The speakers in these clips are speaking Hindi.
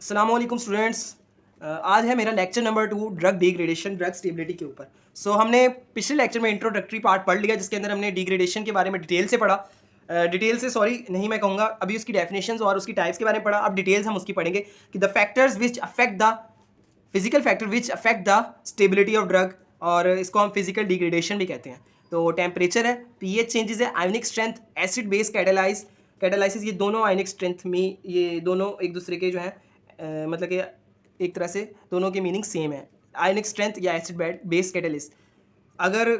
अस्सलाम वालेकुम स्टूडेंट्स। आज है मेरा lecture number 2 drug degradation drug stability के ऊपर। हमने पिछले लेक्चर में इंट्रोडक्टरी पार्ट पढ़ लिया जिसके अंदर हमने डिग्रेडेशन के बारे में डिटेल से पढ़ा। डिटेल से सॉरी नहीं मैं कहूँगा, अभी उसकी डेफिनेशंस और उसकी टाइप्स के बारे में पढ़ा। अब डिटेल्स हम उसकी पढ़ेंगे कि the factors which affect the physical factor which affect the stability of drug, और इसको हम फिजिकल डिग्रेडेशन भी कहते हैं। तो टेम्परेचर है, पीएच चेंजेस है, ionic strength, acid base catalysis, ये दोनों आयोनिक स्ट्रेंथ में ये दोनों एक दूसरे के जो है मतलब कि एक तरह से दोनों की मीनिंग सेम है, आयनिक स्ट्रेंथ या एसिड बेस कैटलिस्ट। अगर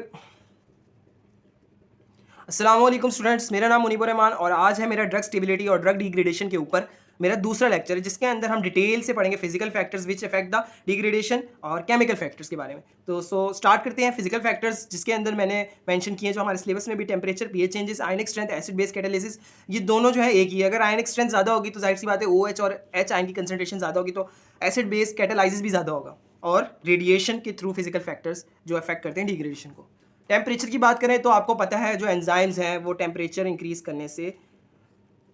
अस्सलाम वालेकुम स्टूडेंट्स, मेरा नाम मुनीबुर रहमान और आज है मेरा ड्रग स्टेबिलिटी और ड्रग डिग्रेडेशन के ऊपर मेरा दूसरा लेक्चर है जिसके अंदर हम डिटेल से पढ़ेंगे physical factors which affect the degradation और केमिकल फैक्टर्स के बारे में। तो स्टार्ट करते हैं। फिजिकल फैक्टर्स जिसके अंदर मैंने मेंशन किए जो हमारे सिलेबस में भी, टेम्परेचर, पीएच चेंजेस, आयनिक स्ट्रेंथ, एसिड बेस कैटालिसिस, ये दोनों जो है एक ही है। अगर आयनिक स्ट्रेंथ ज़्यादा होगी तो जाहिर सी बात है OH और H आयन की कंसनट्रेशन ज़्यादा होगी तो एसिड बेस कैटालाइसिस भी ज़्यादा होगा। और रेडिएशन के थ्रू फिजिकल फैक्टर्स जो अफेक्ट करते हैं डिग्रेडेशन को। टेम्परेचर की बात करें तो आपको पता है जो एंजाइम्स हैं वो टेम्परेचर इंक्रीज़ करने से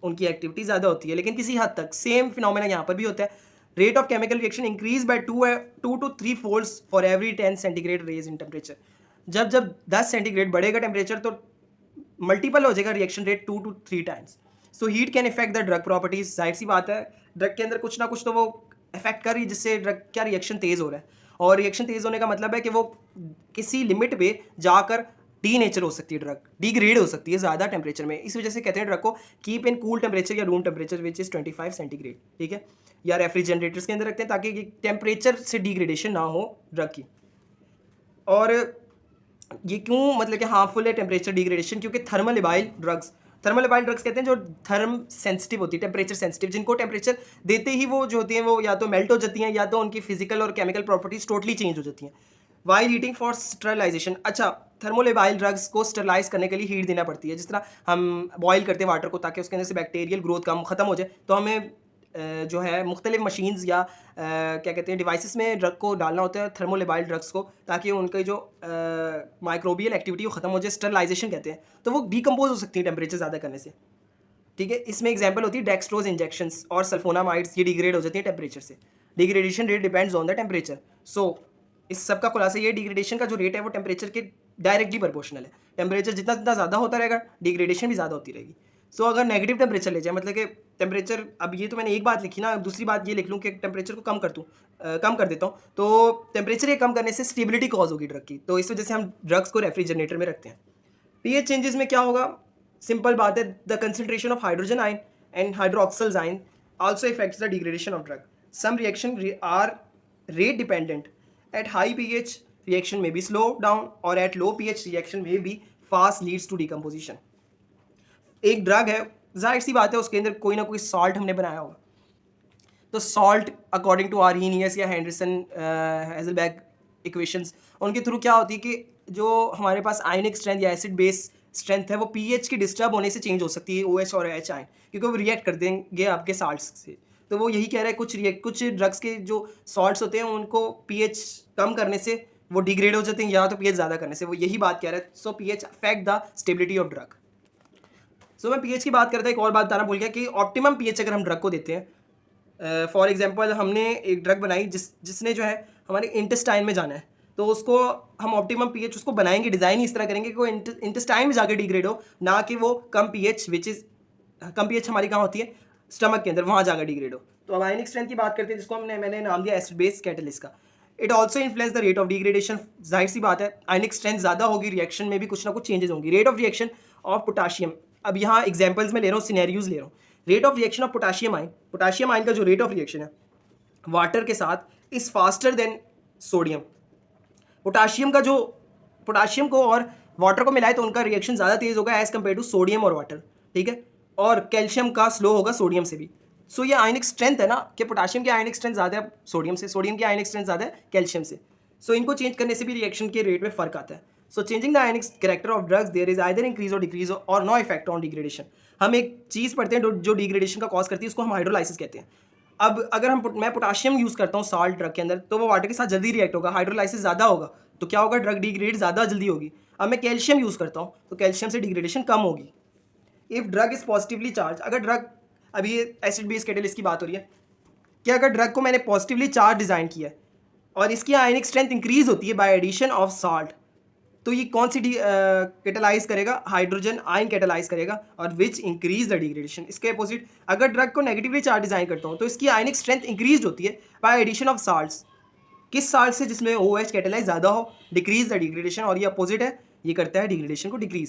उनकी एक्टिविटी ज़्यादा होती है, लेकिन किसी हद तक सेम फिनोमेना यहाँ पर भी होता है। Rate of chemical reaction increase by 2 to 3 folds for every 10 centigrade raise in temperature. जब जब 10 सेंटीग्रेड बढ़ेगा टेम्परेचर तो मल्टीपल हो जाएगा reaction rate 2 to 3 times. So heat can effect the drug properties. जाहिर सी बात है ड्रग के अंदर कुछ ना कुछ तो वो इफेक्ट कर रही है जिससे ड्रग क्या रिएक्शन तेज़ हो रहा है, और रिएक्शन तेज़ होने का मतलब है कि वो किसी लिमिट पे जाकर डी नेचर हो सकती है, ड्रग डिग्रेड हो सकती है ज़्यादा टेम्परेचर में। इस वजह से कहते हैं ड्रग को कीप इन कूल टेम्परेचर या room temperature which is 25 centigrade, ठीक है, या रेफ्रिजरेटर्स के अंदर रखते हैं ताकि टेम्परेचर से डिग्रेडेशन ना हो ड्रग की। और ये क्यों मतलब कि हार्मफुल है टेम्परेचर डिग्रेडेशन, क्योंकि थर्मल एबाइल ड्रग्स कहते हैं जो थर्म सेंसिटिव होती है, टेम्परेचर सेंसिटिव, जिनको टेम्परेचर देते ही वो जो होती हैं वो या तो मेल्ट हो जाती हैं या तो उनकी फिजिकल और केमिकल प्रॉपर्टीज टोटली चेंज हो जाती हैं। वाइल हीटिंग फॉर स्टरलाइजेशन, अच्छा थर्मोलेबाइल ड्रग्स को स्टरलाइज करने के लिए हीट देना पड़ती है। जिस तरह हम बॉयल करते हैं वाटर को ताकि उसके अंदर से बैक्टीरियल ग्रोथ कम ख़त्म हो जाए, तो हमें जो है मुख्तलिफ मशीन्स या क्या कहते हैं डिवाइसेस में ड्रग को डालना होता है, थर्मोलेबाइल ड्रग्स को, ताकि उनकी जो माइक्रोबियल एक्टिविटी वो ख़त्म हो जाए, स्टरलाइजेशन कहते हैं। तो वो डिकम्पोज हो सकती है टेम्परेचर ज़्यादा करने से, ठीक है। इसमें एग्जांपल होती है डेक्सट्रोज इंजेक्शंस और सल्फोनामाइड्स, ये डिग्रेड हो जाती है टेम्परेचर से। Degradation rate depends on the temperature. इस सब का खुलासा ये डिग्रेडेशन का जो रेट है वो टेम्परेचर के डायरेक्टली प्रोपोर्शनल है। टेम्परेचर जितना जितना ज़्यादा होता रहेगा डिग्रेडेशन भी ज़्यादा होती रहेगी। अगर नेगेटिव टेम्परेचर ले जाए, मतलब कि टेम्परेचर, अब ये तो मैंने एक बात लिखी ना, अब दूसरी बात ये लिख लूँ कि टेम्परेचर को कम कर देता हूँ, तो टेम्परेचर ये कम करने से स्टेबिलिटी कॉज होगी ड्रग की, तो इस वजह से हम ड्रग्स को रेफ्रिजरेटर में रखते हैं। पीएच चेंजेस में क्या होगा, सिंपल बात है, the concentration of hydrogen ion and hydroxyl ion also affects the degradation of drug. Some reaction are rate dependent. At high pH reaction may be slow down or at low pH reaction may be fast leads to decomposition. एक ड्रग है, जाहिर सी बात है उसके अंदर कोई ना कोई सॉल्ट हमने बनाया होगा, तो सॉल्ट अकॉर्डिंग टू आर्हीनियस या हेंडरसन हेजलबैग इक्वेशंस, उनके थ्रू क्या होती है कि जो हमारे पास आयनिक स्ट्रेंथ या एसिड बेस स्ट्रेंथ है वो पीएच के डिस्टर्ब होने से चेंज हो सकती है, OH और H आयन, क्योंकि वो रिएक्ट कर देंगे आपके साल्ट्स से। तो वो यही कह रहा है कुछ ड्रग्स के जो सॉल्ट्स होते हैं उनको पीएच कम करने से वो डिग्रेड हो जाते हैं, या तो पीएच ज़्यादा करने से, वो यही बात कह रहा है। PH affect the stability of drug. मैं पीएच की बात करता एक और बात बताना भूल गया कि ऑप्टिमम पीएच अगर हम ड्रग को देते हैं, फॉर एग्जांपल हमने एक ड्रग बनाई जिसने जो है हमारे इंटेस्टाइन में जाना है, तो उसको हम ऑप्टिमम पीएच उसको बनाएंगे, डिज़ाइन इस तरह करेंगे कि वो इंटेस्टाइन में जाकर डिग्रेड हो, ना कि वो कम पीएच कम पीएच हमारी कहाँ होती है, स्टमक के अंदर, वहाँ जाकर डिग्रेड हो। तो अब आयनिक स्ट्रेंथ की बात करते हैं जिसको मैंने नाम दिया एसिड बेस कैटलिस्ट का। It also influence the rate of degradation. जाहिर सी बात है आयनिक स्ट्रेंथ ज़्यादा होगी, रिएक्शन में भी कुछ ना कुछ चेंजेस होंगी। Rate of reaction of potassium, अब यहाँ एग्जाम्पल्स में ले रहा हूँ, सिनेरियोज ले रहा हूँ। Rate of reaction of potassium ion का जो रेट ऑफ रिएक्शन है वाटर के साथ is faster than sodium. Potassium को और वाटर को मिलाए तो उनका रिएक्शन ज़्यादा तेज़ होगा एज़ कम्पेयर टू सोडियम और वाटर, ठीक है, और कैल्शियम का स्लो होगा सोडियम से भी। ये आयनिक स्ट्रेंथ है ना कि पोटाशियम की आयनिक स्ट्रेंथ ज़्यादा है सोडियम से, सोडियम की आयनिक स्ट्रेंथ ज़्यादा है कैल्शियम से। इनको चेंज करने से भी रिएक्शन के रेट में फ़र्क आता है। Changing the ionic character of drugs there is either increase और डिक्रीज और नो इफेक्ट ऑन डिग्रेडेशन। हम एक चीज़ पढ़ते हैं जो डिग्रेडेशन का कॉज करती है, उसको हम हाइड्रोलाइसिस कहते हैं। अब अगर मैं पोटाशियम यूज़ करता हूँ साल्ट ड्रग के अंदर, तो वो वाटर के साथ जल्दी रिएक्ट होगा, हाइड्रोलाइसिस ज़्यादा होगा, तो क्या होगा, ड्रग डिग्रेड ज़्यादा जल्दी होगी। अब मैं कैल्शियम यूज़ करता हूँ तो कैल्शियम से डिग्रेडेशन कम होगी। If drug is positively charge, अगर ड्रग, अभी ये एसिड बेस कैटलिस्ट की बात हो रही है, कि अगर ड्रग को मैंने पॉजिटिवली चार्ज डिज़ाइन किया है और इसकी आयनिक स्ट्रेंथ इंक्रीज होती है बाय एडिशन ऑफ साल्ट, तो ये कौन सी कैटालाइज करेगा? हाइड्रोजन आयन कैटालाइज करेगा और विच इंक्रीज द डिग्रेडेशन। इसके अपोजिट अगर ड्रग को नेगेटिवली चार्ज डिज़ाइन करता हूँ तो इसकी आयनिक स्ट्रेंथ इंक्रीज होती है बाय एडिशन ऑफ साल्ट्स। किस साल्ट से? जिसमें OH कैटालाइज ज़्यादा हो, डिक्रीज द डिग्रेडेशन, और ये अपोजिट है, ये करता है डिग्रेडेशन को डिक्रीज।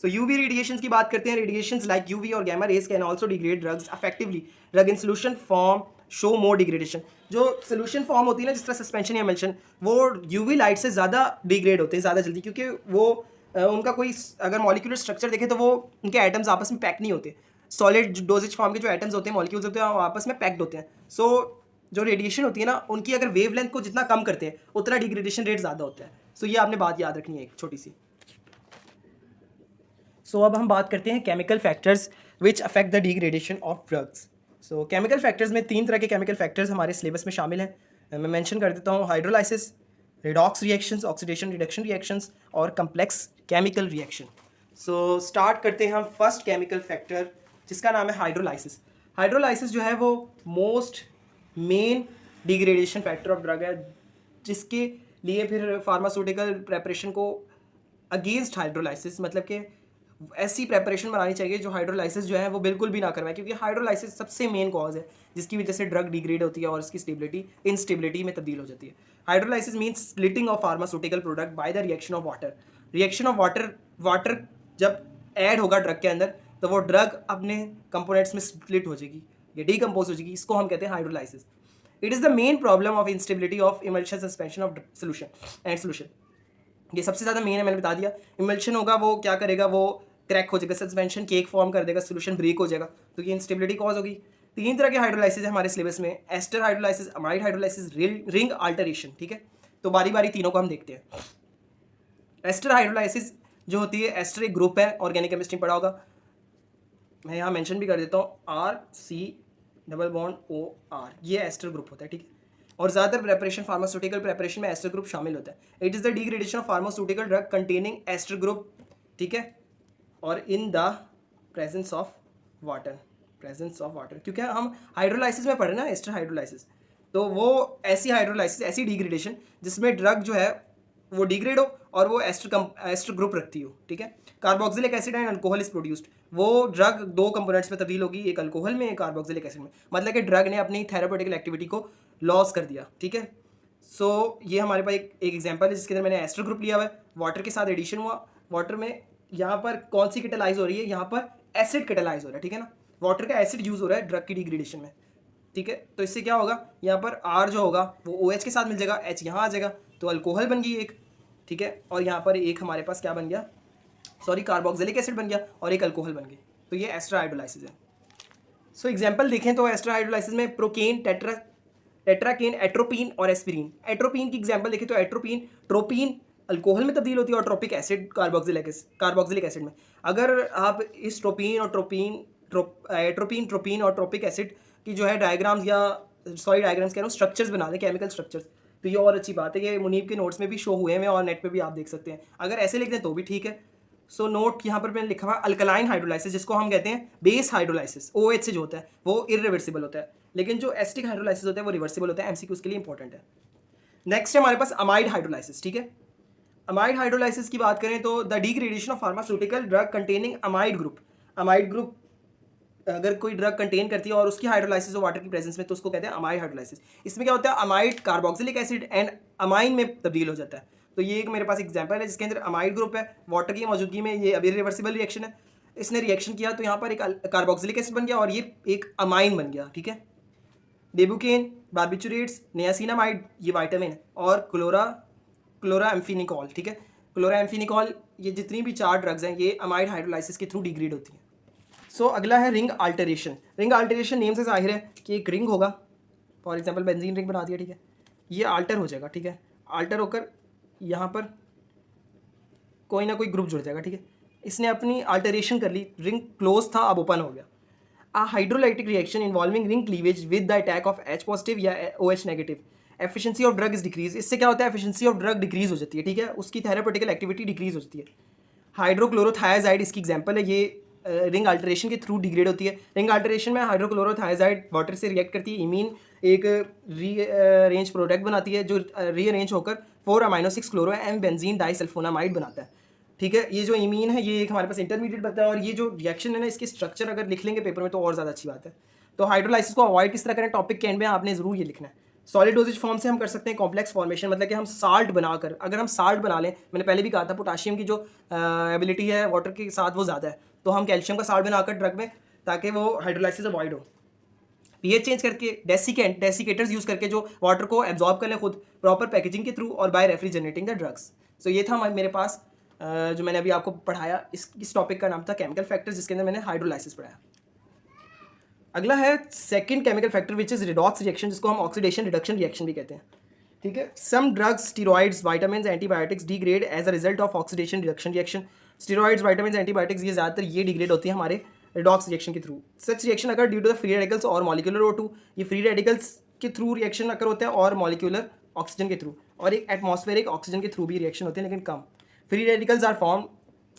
सो यूवी रेडिएशंस की बात करते हैं। रेडिएशंस लाइक यूवी और gamma rays can also degrade drugs effectively. Drug in solution form show more degradation. जो सोल्यूशन फॉर्म होती है ना, जिस तरह सस्पेंशन या एमल्शन, वो यूवी लाइट से ज़्यादा डिग्रेड होते हैं, ज़्यादा जल्दी, क्योंकि वो उनका कोई अगर मॉलिक्यूलर स्ट्रक्चर देखें तो वो उनके एटम्स आपस में पैक नहीं होते। सॉलिड डोजेज फॉर्म के जो एटम्स होते हैं, मॉलिक्यूल्स होते हैं, वो आपस में पैक्ड होते हैं। सो जो रेडिएशन होती है ना, उनकी अगर वेवलेंथ को जितना कम करते हैं उतना डिग्रेडेशन रेट ज़्यादा होता है। सो ये आपने बात याद रखनी है एक छोटी सी। सो अब हम बात करते हैं chemical factors which affect the degradation of drugs. So chemical factors में 3 तरह के केमिकल फैक्टर्स हमारे सिलेबस में शामिल हैं। मैं मेंशन कर देता हूँ: hydrolysis, redox reactions, oxidation reduction reactions और complex chemical reaction. So start करते हैं हम फर्स्ट केमिकल फैक्टर जिसका नाम है हाइड्रोलाइसिस। हाइड्रोलाइसिस जो है वो most main degradation factor of drug है, जिसके लिए फिर फार्मास्यूटिकल प्रेपरेशन को अगेंस्ट हाइड्रोलाइसिस, मतलब कि ऐसी प्रेपरेशन बनानी चाहिए जो हाइड्रोलाइसिस जो है वो बिल्कुल भी ना करवाए, क्योंकि हाइड्रोलाइसिस सबसे मेन कॉज है जिसकी वजह से ड्रग डिग्रेड होती है और इसकी स्टेबिलिटी इनस्टेबिलिटी में तब्दील हो जाती है। Hydrolysis means splitting of pharmaceutical product by the reaction of water. Reaction of water जब ऐड होगा ड्रग के अंदर तो वो ड्रग अपने कंपोनेंट्स में स्प्लिट हो जाएगी या डीकम्पोज हो जाएगी। इसको हम कहते हैं hydrolysis. It is the main problem of instability of emulsion suspension of solution and solution. ये सबसे ज़्यादा मेन है, मैंने बता दिया। इमल्शन होगा वो क्या करेगा, वो क्रैक हो जाएगा, सस्पेंशन केक फॉर्म कर देगा, सोल्यूशन ब्रेक हो जाएगा, तो ये इंस्टेबिलिटी कॉज होगी। 3 तरह के हाइड्रोलाइसिस है हमारे सिलेबस में: ester hydrolysis, amide hydrolysis, ring alteration. ठीक है, तो बारी बारी तीनों को हम देखते हैं। एस्टर हाइड्रोलाइसिस जो होती है, एस्टर एक ग्रुप है, ऑर्गेनिक केमिस्ट्री पढ़ा होगा, मैं यहाँ मेंशन भी कर देता हूँ, RC⋯OR, ये एस्टर ग्रुप होता है। ठीक है, और ज़्यादातर प्रेपरेशन फार्मास्यूटिकल प्रेपरेशन में एस्टर ग्रुप शामिल होता है। It is the degradation of pharmaceutical drug containing ester group, ठीक है, और in the presence of water, क्योंकि हम हाइड्रोलाइसिस में पढ़े ना एस्टर हाइड्रोलाइसिस, तो वो ऐसी हाइड्रोलाइसिस, ऐसी डिग्रेडेशन जिसमें ड्रग जो है वो डिग्रेड हो और वो एस्टर ग्रुप रखती हो। ठीक है, carboxylic acid and alcohol is produced. वो ड्रग 2 कंपोनेंट्स में तब्दील होगी, एक अल्कोहल में, एक कार्बोक्सिलिक एसिड में, मतलब कि ड्रग ने अपनी थेरापेटिकल एक्टिविटी को लॉस कर दिया। ठीक है, सो ये हमारे पास एक एग्जांपल है जिसके अंदर मैंने एस्टर ग्रुप लिया हुआ है, वाटर के साथ एडिशन हुआ, वाटर में यहाँ पर कौन सी कैटालाइज हो रही है, यहाँ पर एसिड कैटालाइज हो रहा है। ठीक है ना, वाटर का एसिड यूज हो रहा है ड्रग की डिग्रेडेशन में। ठीक है, तो इससे क्या होगा, यहाँ पर R जो होगा वो OH के साथ मिल जाएगा, H यहाँ आ जाएगा, तो अल्कोहल बन गई एक। ठीक है, और यहाँ पर एक हमारे पास क्या बन गया, सॉरी, कार्बोक्सिलिक एसिड बन गया और एक अल्कोहल बन गई, तो ये एस्टर हाइड्रोलाइसिस है। सो एग्जांपल देखें तो एस्टर हाइड्रोलाइसिस में प्रोकेन, टेट्राकेन, एट्रोपीन और एस्पिरिन। एट्रोपीन की एग्जांपल देखें तो एट्रोपीन, ट्रोपीन अल्कोहल में तब्दील होती है और ट्रोपिक एसिड कार्बोक्सिलिक एसिड में। अगर आप इस एट्रोपीन, ट्रोपीन और ट्रोपिक एसिड की जो है डायग्राम्स या सॉरी डायग्राम्स कह रहा हूँ, स्ट्रक्चर्स बना दें, केमिकल स्ट्रक्चर्स, तो ये और अच्छी बात है। ये मुनीब के नोट्स में भी शो हुए हैं और नेट पे भी आप देख सकते हैं। अगर ऐसे लिख दें तो भी ठीक है। सो नोट यहाँ पर मैंने लिखा हुआ अल्कलाइन हाइड्रोलाइसिस, जिसको हम कहते हैं बेस हाइड्रोलाइसिस। OH से जो होता है वो इरिवर्सिबल होता है, लेकिन जो एस्टिक हाइड्रोलाइसिस होता है वो रिवर्सिबल होता है। MCQ उसके लिए इंपॉर्टेंट है। नेक्स्ट है हमारे पास अमाइड हाइड्रोलाइसिस। ठीक है, अमाइड हाइड्रोलाइसिस की बात करें तो the degradation of pharmaceutical drug containing amide group. Amide group अगर कोई ड्रग कंटेन करती है और उसकी हाइड्रोलाइसिस हो वाटर की प्रेजेंस में, तो उसको कहते हैं अमाइड हाइड्रोलाइसिस। इसमें क्या होता है, amide carboxylic acid and amine में तब्दील हो जाता है। तो ये एक मेरे पास एग्जांपल है जिसके अंदर अमाइड ग्रुप है, वाटर की मौजूदगी में, ये अभी रिवर्सिबल रिएक्शन है। इसने रिएक्शन किया तो यहाँ पर एक कार्बोक्सिलिक एसिड बन गया और ये एक अमाइन बन गया। ठीक है, डेबुकेन, बार्बिचुरेट्स, नियासिनामाइड, ये वाइटामिन है, और क्लोराम्फेनिकॉल। ठीक है, क्लोराम्फेनिकॉल, ये जितनी भी 4 ड्रग्स हैं ये अमाइड हाइड्रोलाइसिस के थ्रू डिग्रेड होती हैं। सो अगला है ring alteration. Ring alteration name से जाहिर है कि एक रिंग होगा, फॉर एग्जांपल बेंजीन रिंग बना दिया। ठीक है, ये अल्टर हो जाएगा। ठीक है, अल्टर होकर यहाँ पर कोई ना कोई ग्रुप जुड़ जाएगा। ठीक है, इसने अपनी अल्टरेशन कर ली, रिंग क्लोज था अब ओपन हो गया। A hydrolytic reaction involving ring cleavage with the attack of H positive या OH negative, efficiency of drug is decrease. इससे क्या होता है, एफिशिएंसी ऑफ ड्रग डिक्रीज हो जाती है। ठीक है, उसकी थेरापेटिकल एक्टिविटी डिक्रीज हो जाती है। हाइड्रोक्लोरोथायाजाइड इसकी एग्जांपल है, ये रिंग अल्टरेशन के थ्रू डिग्रेड होती है। रिंग अल्टरेशन में हाइड्रोक्लोरोथायजाइड वाटर से रिएक्ट करती है, इमीन एक रीअरेंज प्रोडक्ट बनाती है जो रीअरेंज होकर 4 अमाइनो 6 क्लोरो एम बेंजीन डाइसल्फोनामाइड बनाता है। ठीक है, ये जो इमीन है ये एक हमारे पास इंटरमीडिएट बनता है, और ये जो रिएक्शन है ना इसकी स्ट्रक्चर अगर लिख लेंगे पेपर में तो और ज़्यादा अच्छी बात है। तो हाइड्रोलाइसिस को अवॉइड किस तरह करें, टॉपिक के एंड में आपने ज़रूर ये लिखना है। सॉलिड डोजेज फॉर्म से हम कर सकते हैं कॉम्प्लेक्स फॉर्मेशन, मतलब कि हम साल्ट बनाकर, अगर हम साल्ट बना लें, मैंने पहले भी कहा था पोटाशियम की जो एबिलिटी है वाटर के साथ वो ज़्यादा है, तो हम कैल्शियम का साल्ट बनाकर ड्रग में, ताकि वो हाइड्रोलाइसिस अवॉइड हो। पीएच चेंज करके डेसिकेटर्स यूज़ करके जो वाटर को एब्जॉर्ब कर लें खुद, प्रॉपर पैकेजिंग के थ्रू, और बाय रेफ्रिजरेटिंग द ड्रग्स। सो ये था मेरे पास जो मैंने अभी आपको पढ़ाया, इस टॉपिक का नाम था केमिकल फैक्टर्स, जिसके अंदर मैंने हाइड्रोलाइसिस पढ़ाया। अगला है second chemical factor which is redox reaction, जिसको हम ऑक्सीडेशन रिडक्शन रिएक्शन भी कहते हैं। ठीक है, some drugs, steroids, vitamins, antibiotics degrade as a result of oxidation reduction reaction. Steroids, vitamins, antibiotics ये ज़्यादातर ये डिग्रेड होती है हमारे रिडॉक्स रिएक्शन के थ्रू। सच रिएक्शन अगर due to the free radicals और मॉलिक्यूलर O2, ये फ्री रेडिकल्स के थ्रू रिएक्शन अगर होता है और मॉलिक्यूलर ऑक्सीजन के थ्रू, और एक एटमॉस्फेरिक ऑक्सीजन के थ्रू भी रिएक्शन होते हैं लेकिन कम। Free radicals are form,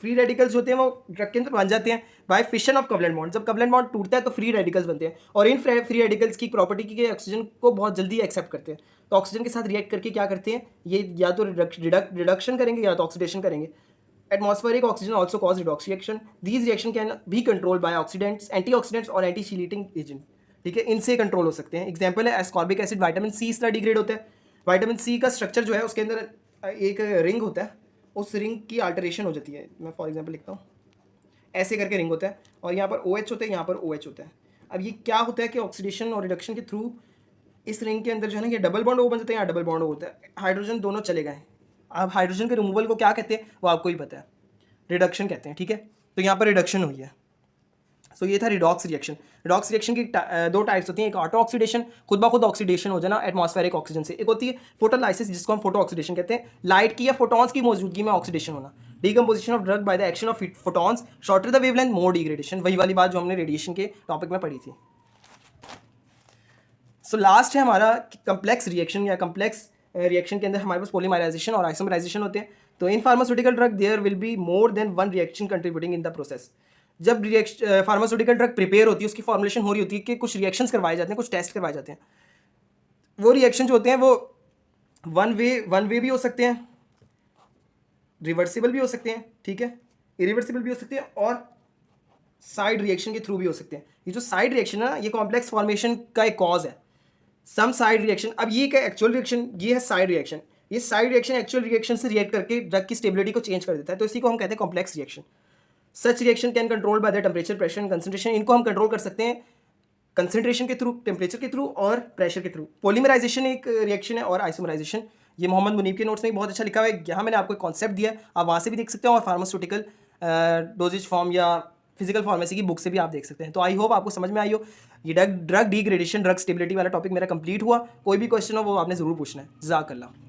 free radicals होते हैं वो ड्रग के अंदर बन जाते हैं by fission of covalent bond. जब कवलेंट बॉन्ड टूटता है तो फ्री रेडिकल्स बनते हैं, और इन फ्री रेडिकल्स की प्रॉपर्टी की ऑक्सीजन को बहुत जल्दी एक्सेप्ट करते हैं, तो ऑक्सीजन के साथ रिएक्ट करके क्या करते हैं, ये या तो रिडक्शन करेंगे या तो ऑक्सीडेशन करेंगे। Atmospheric oxygen also cause redox reaction. These reaction can be control by oxidants, antioxidants और एंटी चीलिटिंग एजेंट। ठीक है, इनसे कंट्रोल हो सकते हैं। एग्जाम्पल है एस्कॉर्बिक एसिड, विटामिन सी इस तरह डिग्रेड होता है। विटामिन सी का स्ट्रक्चर जो है उसके अंदर एक रिंग होता है, उस रिंग की अल्टरेशन हो जाती है। मैं फॉर एग्जांपल लिखता हूँ, ऐसे करके रिंग होता है, और यहाँ पर OH होता है, यहाँ पर OH होता है। अब ये क्या होता है कि ऑक्सीडेशन और रिडक्शन के थ्रू इस रिंग के अंदर जो है ना ये डबल बॉन्ड O बन जाता है, यहाँ डबल बॉन्ड O होता है, हाइड्रोजन दोनों चले गए। अब हाइड्रोजन के रिमूवल को क्या कहते हैं वो आपको ही पता है, रिडक्शन कहते हैं। ठीक है, तो यहाँ पर रिडक्शन हुई है। सो ये था रिडॉक्स रिएक्शन। रिडॉक्स रिएक्शन की दो टाइप्स होती हैं, एक ऑटो ऑक्सीडेशन, खुद ब खुद ऑक्सीडेशन हो जाना एटमॉस्फेरिक ऑक्सीजन से, एक होती है फोटोलाइसिस जिसको हम फोटो ऑक्सीडेशन कहते हैं, लाइट की या फोटॉन्स की मौजूदगी में ऑक्सीडेशन होना। Decomposition of drug by the action of photons, shorter the wavelength more degradation, वही वाली बात जो हमने रेडिएशन के टॉपिक में पढ़ी थी। सो लास्ट है हमारा कम्प्लेक्स रिएक्शन, या कम्प्लेक्स रिएक्शन के अंदर हमारे पास पॉलीमराइजेशन और आइसोमराइजेशन होते हैं। तो in pharmaceutical drug there will be more than one reaction contributing in the process. जब फार्मास्यूटिकल ड्रग प्रिपेयर होती है, उसकी फॉर्मुलेशन हो रही होती है कि कुछ रिएक्शंस करवाए जाते हैं, कुछ टेस्ट करवाए जाते हैं, वो रिएक्शन जो होते हैं वो वन वे भी हो सकते हैं, रिवर्सिबल भी हो सकते हैं, ठीक है, इरिवर्सिबल भी हो सकते हैं, और साइड रिएक्शन के थ्रू भी हो सकते हैं। ये जो साइड रिएक्शन है ना ये कॉम्प्लेक्स फॉर्मेशन का एक कॉज है। सम साइड रिएक्शन, अब ये क्या एक्चुअल रिएक्शन, ये है साइड रिएक्शन, ये साइड रिएक्शन एक्चुअल रिएक्शन से रिएक्ट करके ड्रग की स्टेबिलिटी को चेंज कर देता है, तो इसी को हम कहते हैं complex reaction. Such reaction can control by the temperature, pressure and concentration. इनको हम कंट्रोल कर सकते हैं कंसंट्रेशन के थ्रू, टेम्परेचर के थ्रू और प्रेशर के थ्रू। पॉलीमराइजेशन एक रिएक्शन है, और आइसोमराइजेशन ये मोहम्मद मुनीब के नोट्स में बहुत अच्छा लिखा हुआ है, यहाँ मैंने आपको एक कॉन्सेप्ट दिया, आप वहाँ से भी देख सकते हैं, और फार्मास्यूटिकल डोजेज फॉर्म या फिजिकल फार्मेसी की बुक से भी आप देख सकते हैं। तो आई होप आपको समझ में आई हो। ये ड्रग डिग्रेडेशन, ड्रग स्टेबिलिटी वाला टॉपिक मेरा कंप्लीट हुआ। कोई भी क्वेश्चन हो वो आपने ज़रूर पूछना है। जज़ाकल्लाह।